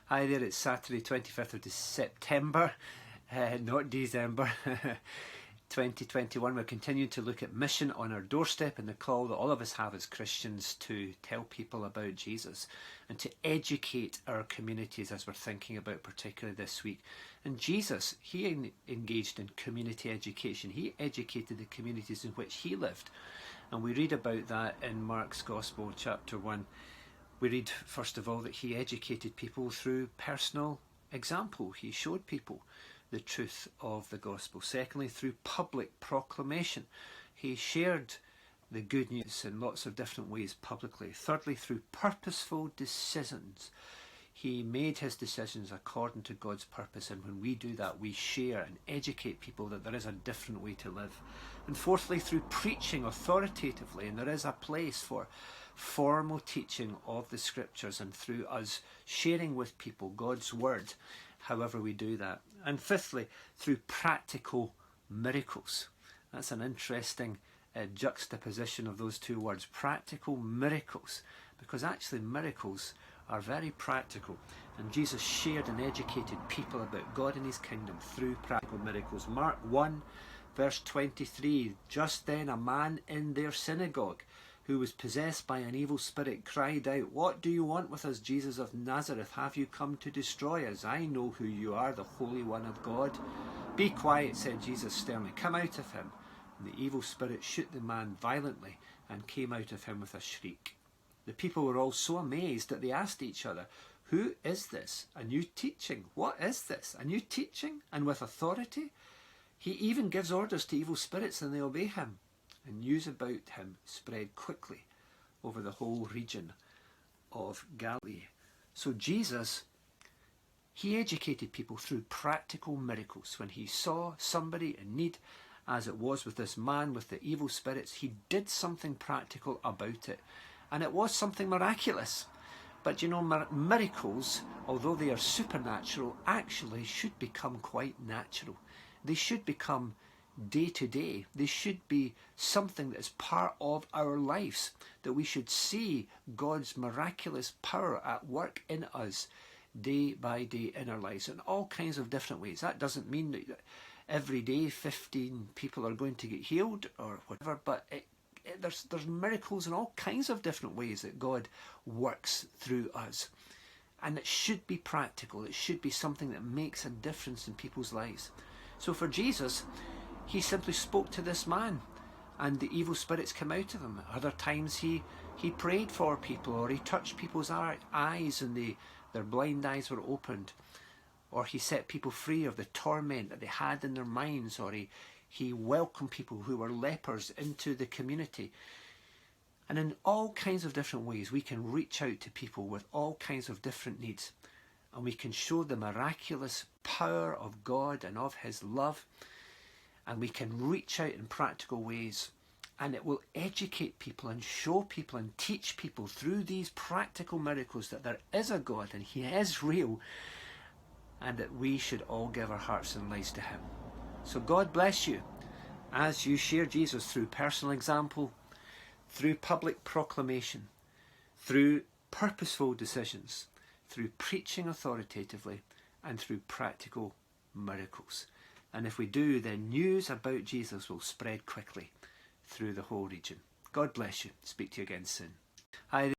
Hi there, it's Saturday 25th of September, not December, 2021. We're continuing to look at mission on our doorstep and the call that all of us have as Christians to tell people about Jesus and to educate our communities as we're thinking about particularly this week. And Jesus, he engaged in community education. He educated the communities in which he lived. And we read about that in Mark's Gospel, chapter 1. We read, first of all, that he educated people through personal example. He showed people the truth of the gospel. Secondly, through public proclamation. He shared the good news in lots of different ways publicly. Thirdly, through purposeful decisions. He made his decisions according to God's purpose, and when we do that, we share and educate people that there is a different way to live. And fourthly, through preaching authoritatively, and there is a place for formal teaching of the scriptures and through us sharing with people God's word, however we do that. And fifthly, through practical miracles. That's an interesting juxtaposition of those two words, practical miracles, because actually miracles are very practical, and Jesus shared and educated people about God and his kingdom through practical miracles. Mark 1 verse 23, just then a man in their synagogue who was possessed by an evil spirit cried out, "What do you want with us, Jesus of Nazareth? Have you come to destroy us? I know who you are, the Holy One of God." "Be quiet," said Jesus sternly. "Come out of him." And the evil spirit shook the man violently and came out of him with a shriek. The people were all so amazed that they asked each other, "Who is this? A new teaching. What is this? A new teaching? And with authority? He even gives orders to evil spirits and they obey him." And news about him spread quickly over the whole region of Galilee. So Jesus, he educated people through practical miracles. When he saw somebody in need, as it was with this man with the evil spirits, he did something practical about it. And it was something miraculous. But you know, miracles, although they are supernatural, actually should become quite natural. They should become day to day. They should be something that is part of our lives, that we should see God's miraculous power at work in us day by day in our lives in all kinds of different ways. That doesn't mean that every day 15 people are going to get healed or whatever, but there's miracles in all kinds of different ways that God works through us. And it should be practical. It should be something that makes a difference in people's lives. So for Jesus, he simply spoke to this man and the evil spirits came out of him. Other times he prayed for people, or he touched people's eyes and their blind eyes were opened. Or he set people free of the torment that they had in their minds, or he welcomed people who were lepers into the community. And in all kinds of different ways, we can reach out to people with all kinds of different needs. And we can show the miraculous power of God and of his love. And we can reach out in practical ways. And it will educate people and show people and teach people through these practical miracles that there is a God and he is real. And that we should all give our hearts and lives to him. So God bless you as you share Jesus through personal example, through public proclamation, through purposeful decisions, through preaching authoritatively, and through practical miracles. And if we do, then news about Jesus will spread quickly through the whole region. God bless you. Speak to you again soon. Hi.